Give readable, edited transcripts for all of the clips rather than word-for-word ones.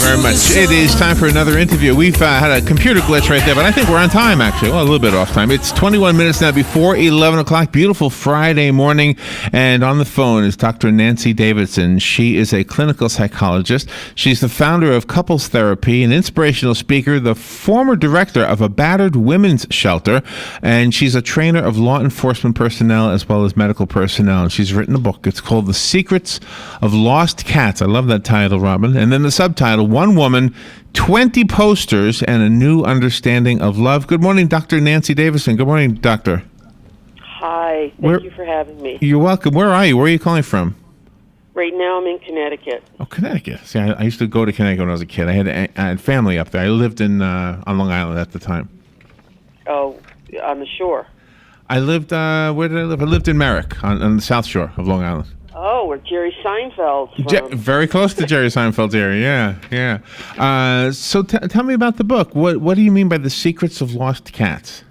very much. It is time for another interview. We've had a computer glitch right there, but I think we're on time, actually. Well, a little bit off time. It's 21 minutes now before 11 o'clock. Beautiful Friday morning. And on the phone is Dr. Nancy Davidson. She is a clinical psychologist. She's the founder of Couples Therapy, an inspirational speaker, the former director of a battered women's shelter, and she's a trainer of law enforcement personnel as well as medical personnel. And she's written a book. It's called The Secrets of Lost Cats. I love that title, Robin. And then the subtitle, One Woman, 20 Posters, and a New Understanding of Love. Good morning, Dr. Nancy Davidson. Good morning, Doctor. Hi. Thank you for having me. You're welcome. Where are you? Where are you calling from? Right now I'm in Connecticut. Oh, Connecticut. See, I used to go to Connecticut when I was a kid. I had family up there. I lived on Long Island at the time. Oh, on the shore. I lived, where did I live? I lived in Merrick on the South Shore of Long Island. Oh, where Jerry Seinfeld's from. Very close to Jerry Seinfeld's area, yeah. So tell me about the book. What do you mean by The Secrets of Lost Cats?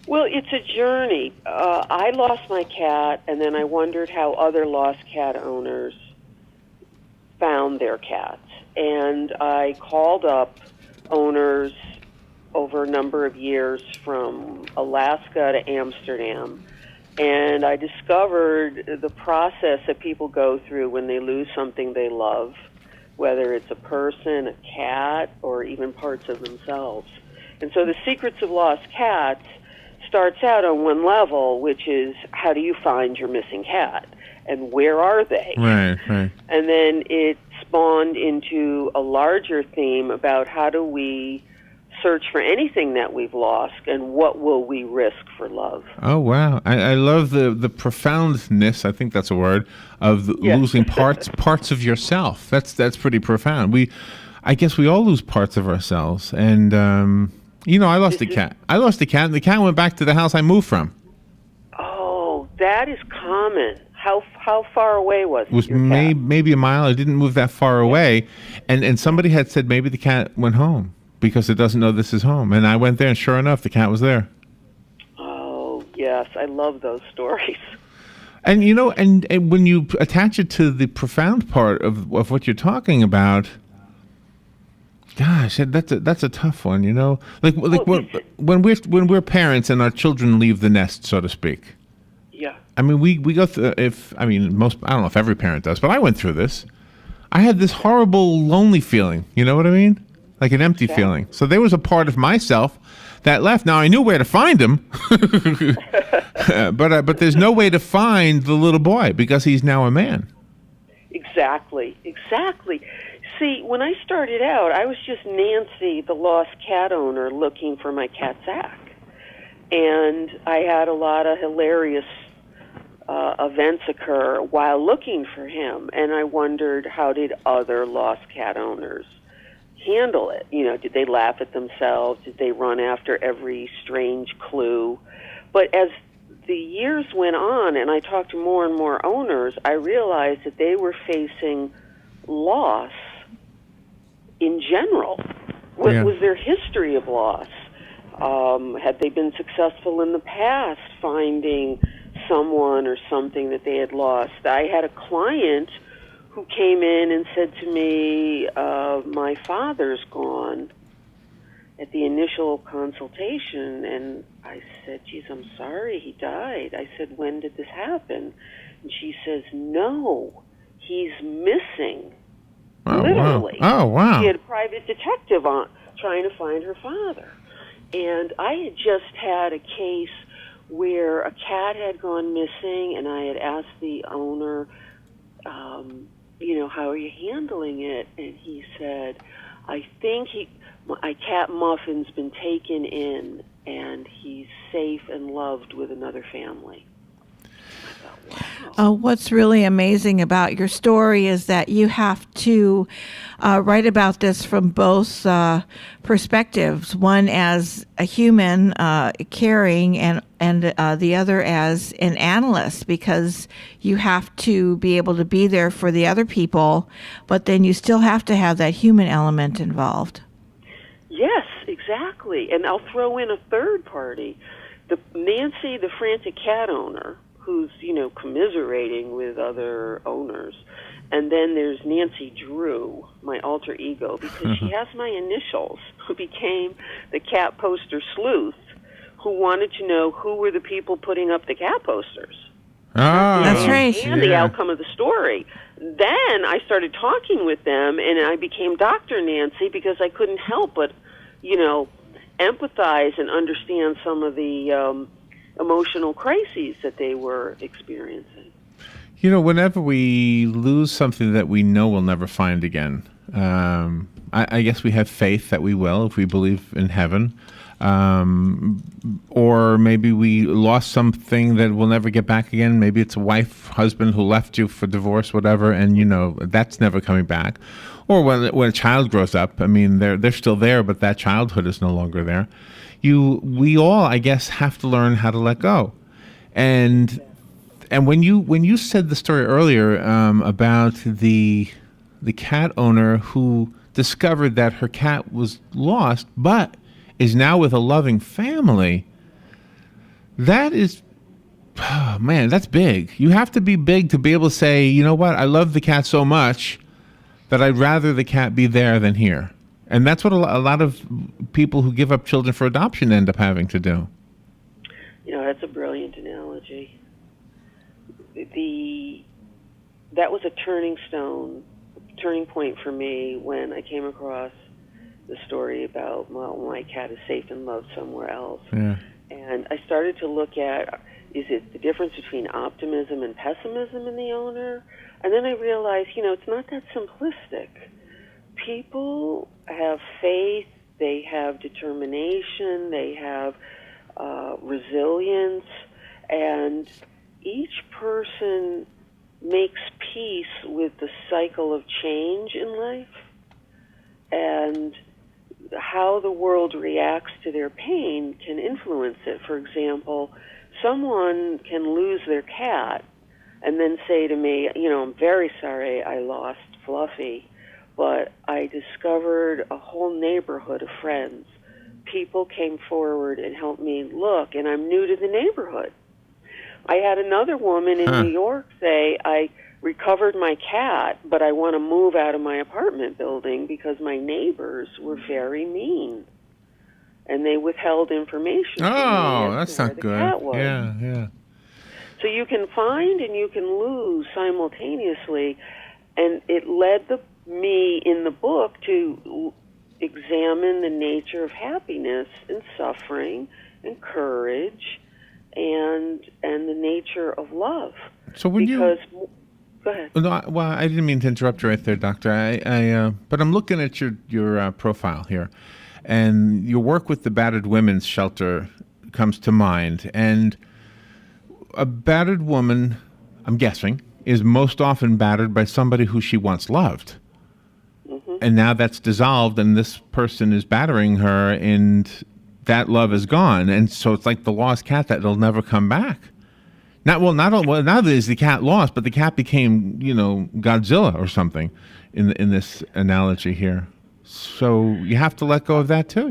Well, it's a journey. I lost my cat, and then I wondered how other lost cat owners found their cats. And I called up owners over a number of years from Alaska to Amsterdam. And I discovered the process that people go through when they lose something they love, whether it's a person, a cat, or even parts of themselves. And so The Secrets of Lost Cats starts out on one level, which is how do you find your missing cat and where are they? Right. And then it spawned into a larger theme about how do we search for anything that we've lost and what will we risk for love. Oh, wow. I love the profoundness, I think that's a word, of losing parts of yourself. That's pretty profound. I guess we all lose parts of ourselves. And, I lost a cat. I lost a cat, and the cat went back to the house I moved from. Oh, that is common. How far away was it? It was maybe a mile. I didn't move that far away. And somebody had said maybe the cat went home because it doesn't know this is home. And I went there, and sure enough, the cat was there. Oh, yes. I love those stories. And, and when you attach it to the profound part of what you're talking about, gosh, that's a tough one, Like when we're parents and our children leave the nest, so to speak. Yeah. I mean, we go through, I don't know if every parent does, but I went through this. I had this horrible lonely feeling, you know what I mean? Like an empty feeling. So there was a part of myself that left. Now I knew where to find him, but there's no way to find the little boy because he's now a man. Exactly. See, when I started out, I was just Nancy, the lost cat owner, looking for my cat Zach. And I had a lot of hilarious events occur while looking for him. And I wondered, how did other lost cat owners handle it? Did they laugh at themselves? Did they run after every strange clue? But as the years went on and I talked to more and more owners, I realized that they were facing loss in general. What was their history of loss? Had they been successful in the past finding someone or something that they had lost? I had a client who came in and said to me, my father's gone, at the initial consultation. And I said, geez, I'm sorry, he died. I said, when did this happen? And she says, no, he's missing. Literally. Wow. Oh, wow. She had a private detective on trying to find her father. And I had just had a case where a cat had gone missing, and I had asked the owner, how are you handling it? And he said, I think my cat Muffin's been taken in, and he's safe and loved with another family. Wow. What's really amazing about your story is that you have to write about this from both perspectives. One as a human caring, and the other as an analyst, because you have to be able to be there for the other people, but then you still have to have that human element involved. Yes, exactly. And I'll throw in a third party. Nancy, the frantic cat owner, who's, commiserating with other owners. And then there's Nancy Drew, my alter ego, because she has my initials, who became the cat poster sleuth, who wanted to know who were the people putting up the cat posters. Oh, that's right. And the outcome of the story. Then I started talking with them, and I became Dr. Nancy because I couldn't help but, empathize and understand some of the emotional crises that they were experiencing. Whenever we lose something that we know we'll never find again, I guess we have faith that we will if we believe in heaven. Or maybe we lost something that we'll never get back again. Maybe it's a wife, husband who left you for divorce, whatever, and that's never coming back. Or when a child grows up, I mean, they're still there, but that childhood is no longer there. We all, I guess, have to learn how to let go. And when you said the story earlier about the cat owner who discovered that her cat was lost, but is now with a loving family, that is, oh man, that's big. You have to be big to be able to say, you know what, I love the cat so much that I'd rather the cat be there than here. And that's what a lot of people who give up children for adoption end up having to do. That's a brilliant analogy. That was a turning point for me when I came across the story about, my cat is safe and loved somewhere else. Yeah. And I started to look at, is it the difference between optimism and pessimism in the owner? And then I realized, it's not that simplistic. People have faith, they have determination, they have resilience, and each person makes peace with the cycle of change in life. And how the world reacts to their pain can influence it. For example, someone can lose their cat and then say to me, I'm very sorry I lost Fluffy, but I discovered a whole neighborhood of friends. People came forward and helped me look, and I'm new to the neighborhood. I had another woman in New York say, I recovered my cat, but I want to move out of my apartment building because my neighbors were very mean. And they withheld information from me as that's to where not the good. cat was. Yeah. So you can find and you can lose simultaneously. And it led me in the book to examine the nature of happiness and suffering and courage and the nature of love. So when Go ahead. No, well, I didn't mean to interrupt you right there, Doctor. But I'm looking at your profile here, and your work with the battered women's shelter comes to mind. And a battered woman, I'm guessing, is most often battered by somebody who she once loved. Mm-hmm. And now that's dissolved, and this person is battering her, and that love is gone. And so it's like the lost cat that'll never come back. Now is the cat lost, but the cat became, Godzilla or something in this analogy here. So you have to let go of that too.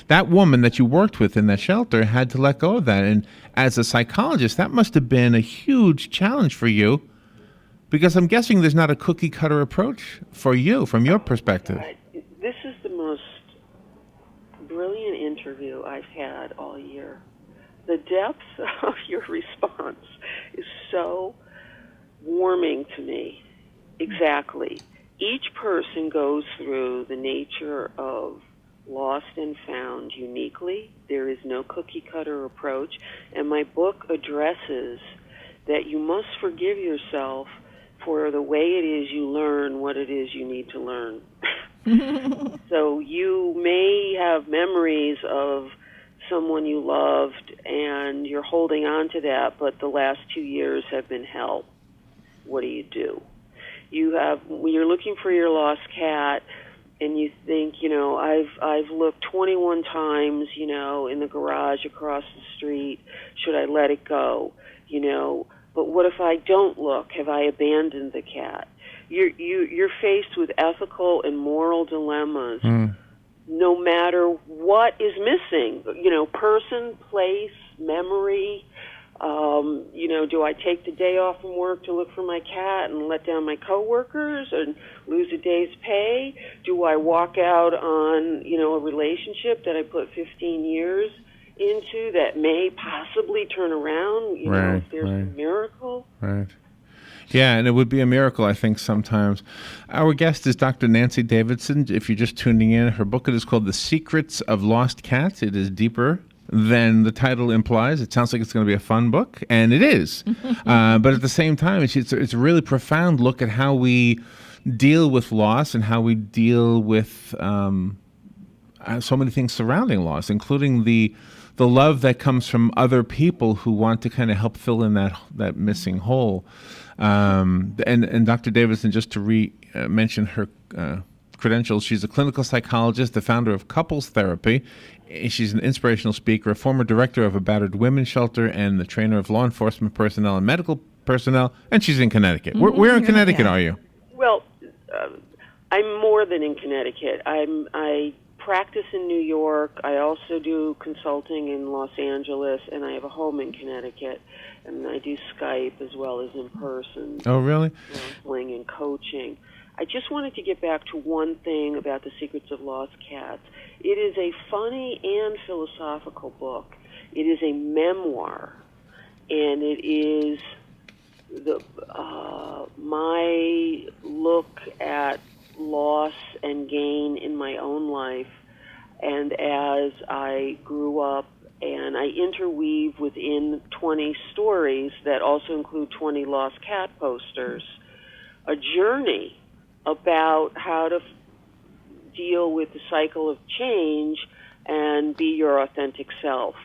That woman that you worked with in that shelter had to let go of that. And as a psychologist, that must have been a huge challenge for you, because I'm guessing there's not a cookie cutter approach for you from your perspective. This is the most brilliant interview I've had all year. The depth of your response is so warming to me. Exactly. Each person goes through the nature of lost and found uniquely. There is no cookie-cutter approach. And my book addresses that you must forgive yourself for the way it is you learn what it is you need to learn. So you may have memories of someone you loved and you're holding on to that, but the last 2 years have been hell. What do? You're looking for your lost cat, and you think, I've looked 21 times, in the garage across the street. Should I let it go? But what if I don't look? Have I abandoned the cat? You're faced with ethical and moral dilemmas. No matter what is missing, person, place, memory, Do I take the day off from work to look for my cat and let down my coworkers and lose a day's pay? Do I walk out on, a relationship that I put 15 years into that may possibly turn around, if there's a miracle? Right. Yeah, and it would be a miracle, I think, sometimes. Our guest is Dr. Nancy Davidson. If you're just tuning in, her book is called The Secrets of Lost Cats. It is deeper than the title implies. It sounds like it's going to be a fun book, and it is. But at the same time, it's a really profound look at how we deal with loss and how we deal with so many things surrounding loss, including the love that comes from other people who want to kind of help fill in that missing hole. And Dr. Davidson, just to mention her credentials, she's a clinical psychologist, the founder of Couples Therapy. She's an inspirational speaker, a former director of a battered women's shelter, and the trainer of law enforcement personnel and medical personnel. And she's in Connecticut. Where in Connecticut are you? Well, I'm more than in Connecticut. I practice in New York. I also do consulting in Los Angeles, and I have a home in Connecticut. And I do Skype as well as in person. Oh, really? Counseling and coaching. I just wanted to get back to one thing about The Secrets of Lost Cats. It is a funny and philosophical book. It is a memoir, and it is my look at loss and gain in my own life. And as I grew up, and I interweave within 20 stories that also include 20 lost cat posters, a journey about how to deal with the cycle of change and be your authentic self.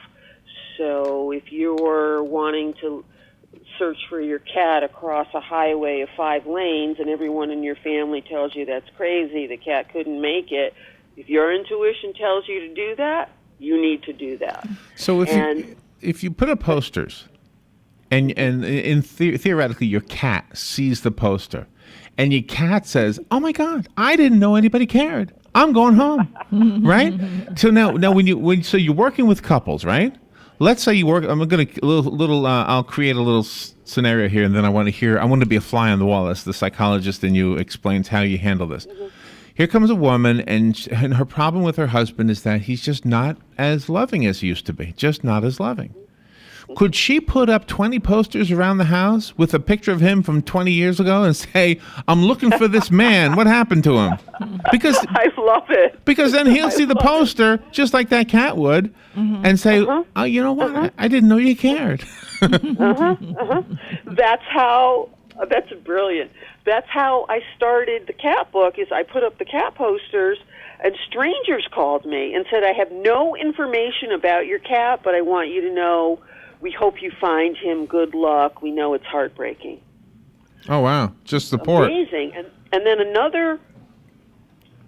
So if you're wanting to search for your cat across a highway of 5 lanes and everyone in your family tells you that's crazy, the cat couldn't make it, if your intuition tells you to do that, you need to do that. So if you put up posters and theoretically your cat sees the poster and your cat says, "Oh my God, I didn't know anybody cared. I'm going home," right? So now when you're working with couples, right? Let's say you work. I'll create a little scenario here, and then I want to be a fly on the wall as the psychologist, and you explains how you handle this. Mm-hmm. Here comes a woman, and her problem with her husband is that he's just not as loving as he used to be. Just not as loving. Could she put up 20 posters around the house with a picture of him from 20 years ago and say, "I'm looking for this man. What happened to him?" Because I love it. Because then he'll see the poster just like that cat would, and say, "Oh, you know what? I didn't know you cared." That's brilliant. That's how I started the cat book. Is I put up the cat posters, and strangers called me and said, "I have no information about your cat, but I want you to know we hope you find him. Good luck. We know it's heartbreaking." Oh, wow. Just support. Amazing. And then another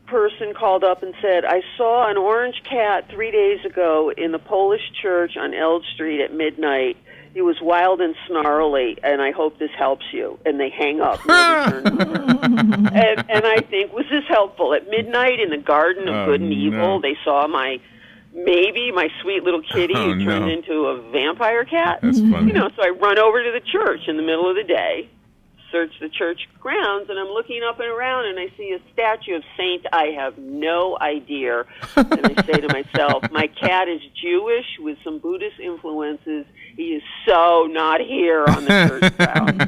person called up and said, "I saw an orange cat 3 days ago in the Polish church on Eld Street at midnight. He was wild and snarly, and I hope this helps you." And they hang up. And I think, was this helpful? At midnight in the garden of good and evil, they saw my sweet little kitty who turned into a vampire cat. That's funny. So I run over to the church in the middle of the day, search the church grounds, and I'm looking up and around, and I see a statue of Saint I have no idea. And I say to myself, my cat is Jewish with some Buddhist influences. He is so not here on the church ground.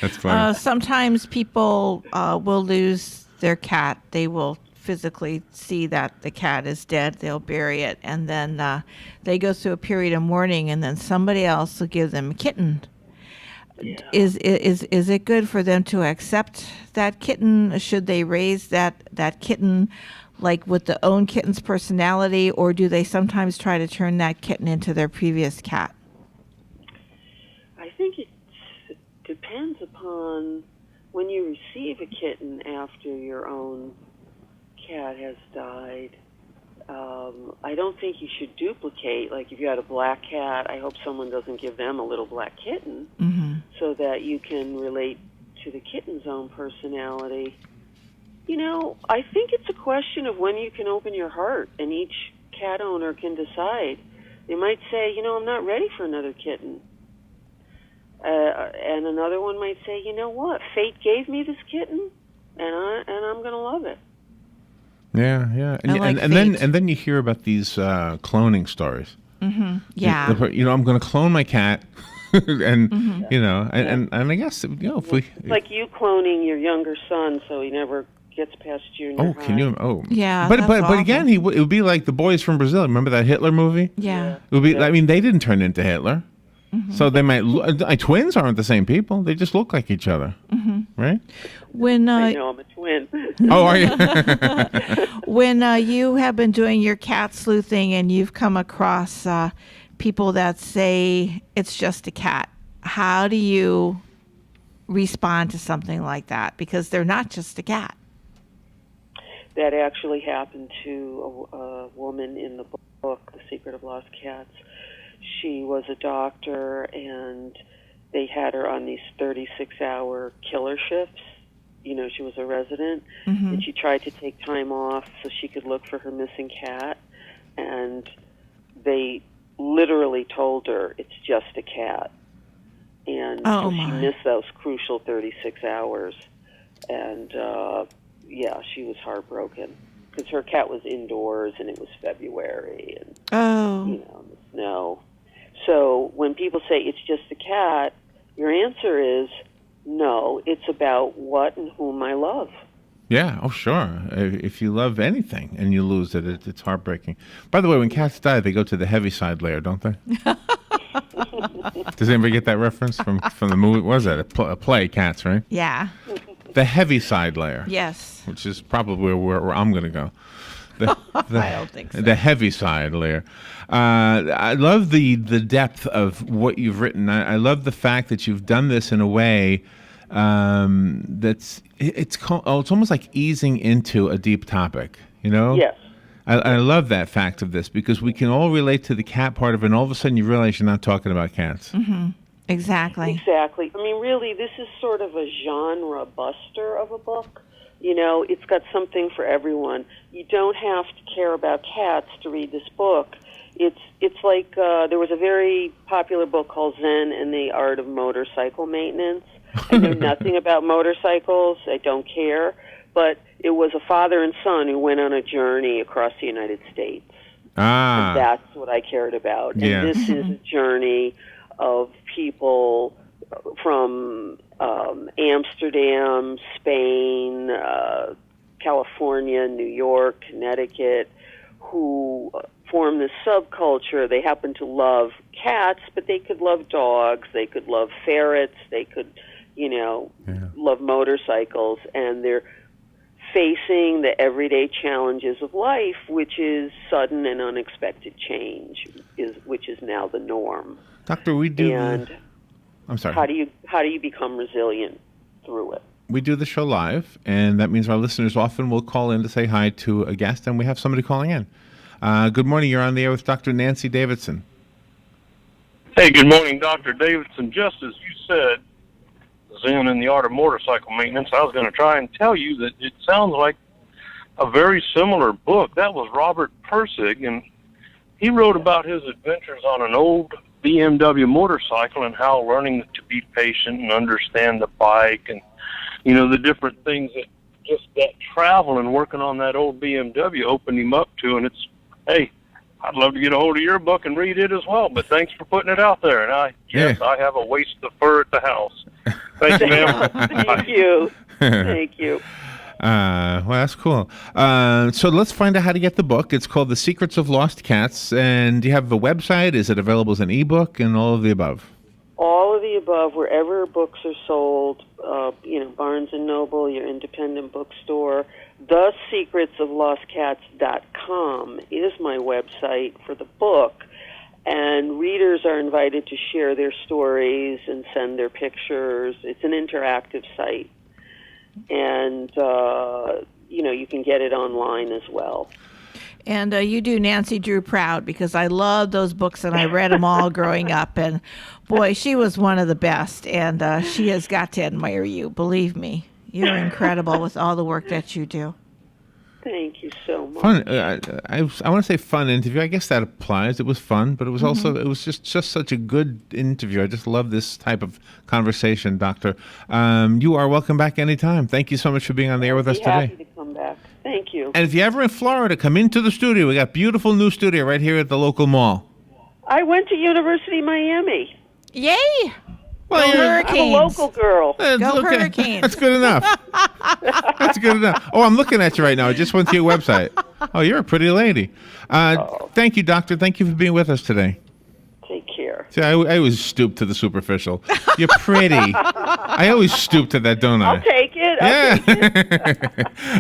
That's funny. Sometimes people will lose their cat. They will physically see that the cat is dead. They'll bury it, and then they go through a period of mourning, and then somebody else will give them a kitten. Yeah. Is it good for them to accept that kitten? Should they raise that kitten like with the own kitten's personality, or do they sometimes try to turn that kitten into their previous cat? I think it depends upon when you receive a kitten after your own cat has died. I don't think you should duplicate. Like if you had a black cat, I hope someone doesn't give them a little black kitten, so that you can relate to the kitten's own personality. I think it's a question of when you can open your heart, and each cat owner can decide. They might say, I'm not ready for another kitten. and another one might say, you know what, fate gave me this kitten, and I'm going to love it. Yeah. And then you hear about these cloning stories. Mm-hmm. Yeah. I'm going to clone my cat, and and I guess if we it's like you cloning your younger son, so he never gets past junior high. Can you? Oh, yeah. But again, it would be like the boys from Brazil. Remember that Hitler movie? Yeah. It would be. I mean, they didn't turn into Hitler, so they might. Twins aren't the same people. They just look like each other, right? When I know I'm a twin. Oh, are you? When you have been doing your cat sleuthing and you've come across people that say it's just a cat, how do you respond to something like that? Because they're not just a cat. That actually happened to a woman in the book, The Secret of Lost Cats. She was a doctor, and they had her on these 36-hour killer shifts. She was a resident, and she tried to take time off so she could look for her missing cat, and they literally told her it's just a cat. And so she missed those crucial 36 hours, and she was heartbroken because her cat was indoors and it was February and the snow. So when people say it's just a cat, your answer is no. It's about what and whom I love. Yeah. Oh, sure. If you love anything and you lose it, it's heartbreaking. By the way, when cats die, they go to the heaviside layer, don't they? Does anybody get that reference from the movie? What was that? A play, Cats, right? Yeah. The heaviside layer. Yes. Which is probably where I'm going to go. I don't think so. The heaviside layer. I love the depth of what you've written. I love the fact that you've done this in a way it's almost like easing into a deep topic. Yes. I love that fact of this because we can all relate to the cat part of it, and all of a sudden you realize you're not talking about cats. Mm-hmm. Exactly. I mean, really, this is sort of a genre buster of a book. It's got something for everyone. You don't have to care about cats to read this book. It's like there was a very popular book called Zen and the Art of Motorcycle Maintenance. I know nothing about motorcycles. I don't care. But it was a father and son who went on a journey across the United States. And that's what I cared about. And this is a journey of people from Amsterdam, Spain, California, New York, Connecticut, who form this subculture. They happen to love cats, but they could love dogs, they could love ferrets, they could, love motorcycles, and they're facing the everyday challenges of life, which is sudden and unexpected change, which is now the norm. Doctor, we do. And I'm sorry. How do you become resilient through it? We do the show live, and that means our listeners often will call in to say hi to a guest, and we have somebody calling in. Good morning. You're on the air with Dr. Nancy Davidson. Hey, good morning, Dr. Davidson. Just as you said, Zen and the Art of Motorcycle Maintenance, I was going to try and tell you that it sounds like a very similar book. That was Robert Persig, and he wrote about his adventures on an old BMW motorcycle and how learning to be patient and understand the bike and, the different things that just that travel and working on that old BMW opened him up to. And hey, I'd love to get a hold of your book and read it as well, but thanks for putting it out there. And I have a waist of fur at the house. Thank you, ma'am. Thank you. Thank you. Well, that's cool. So let's find out how to get the book. It's called The Secrets of Lost Cats. And do you have a website? Is it available as an ebook and all of the above? All of the above, wherever books are sold, Barnes & Noble, your independent bookstore. TheSecretsOfLostCats.com is my website for the book. And readers are invited to share their stories and send their pictures. It's an interactive site. And, you can get it online as well. And you do Nancy Drew proud because I love those books and I read them all growing up. And, boy, she was one of the best. And she has got to admire you. Believe me, you're incredible with all the work that you do. Thank you so much. Fun. I want to say fun interview. I guess that applies. It was fun, but it was also just such a good interview. I just love this type of conversation, Doctor. You are welcome back anytime. Thank you so much for being on the air with us today. Happy to come back. Thank you. And if you're ever in Florida, come into the studio. We got beautiful new studio right here at the local mall. I went to University of Miami. Yay! Well, Go Hurricanes. I'm a local girl. Go Hurricanes. That's good enough. That's good enough. Oh, I'm looking at you right now. I just went to your website. Oh, you're a pretty lady. Thank you, Doctor. Thank you for being with us today. Take care. See, I always stoop to the superficial. You're pretty. I always stoop to that, don't I? I'll take it.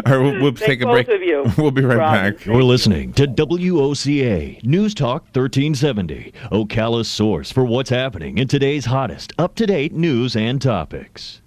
All right, we'll take a break. Both of you. We'll be right Robin. back. You're listening to WOCA News Talk 1370, Ocala's source for what's happening in today's hottest, up-to-date news and topics.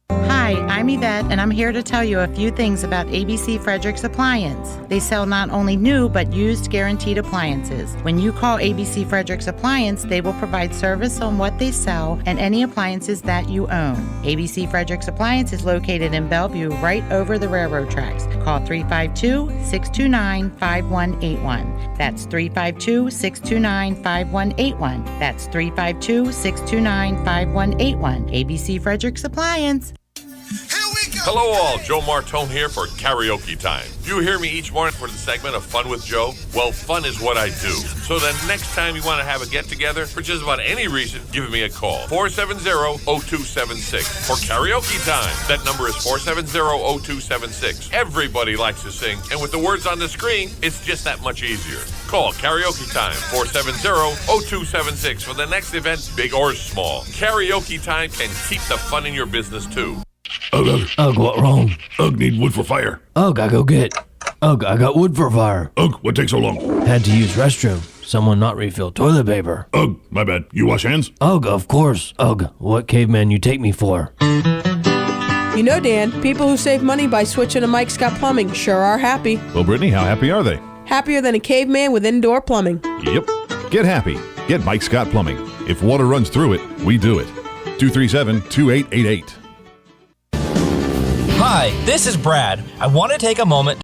Hi, I'm Yvette, and I'm here to tell you a few things about ABC Fredericks Appliance. They sell not only new, but used guaranteed appliances. When you call ABC Fredericks Appliance, they will provide service on what they sell and any appliances that you own. ABC Fredericks Appliance is located in Bellevue, right over the railroad tracks. Call 352-629-5181. That's 352-629-5181. That's 352-629-5181. ABC Fredericks Appliance. Hello all, Joe Martone here for Karaoke Time. You hear me each morning for the segment of Fun with Joe? Well, fun is what I do. So the next time you want to have a get-together, for just about any reason, give me a call. 470-0276 for Karaoke Time. That number is 470-0276. Everybody likes to sing, and with the words on the screen, it's just that much easier. Call Karaoke Time, 470-0276 for the next event, big or small. Karaoke Time can keep the fun in your business, too. Ugh, what wrong? Ugh, need wood for fire. Ugh, I go get. Ugh, I got wood for fire. Ugh, what takes so long? Had to use restroom. Someone not refill toilet paper. Ugh, my bad. You wash hands? Ugh, of course. Ugh, what caveman you take me for? You know, Dan, people who save money by switching to Mike Scott Plumbing sure are happy. Well, Brittany, how happy are they? Happier than a caveman with indoor plumbing. Yep. Get happy. Get Mike Scott Plumbing. If water runs through it, we do it. 237-2888. Hi, this is Brad. I want to take a moment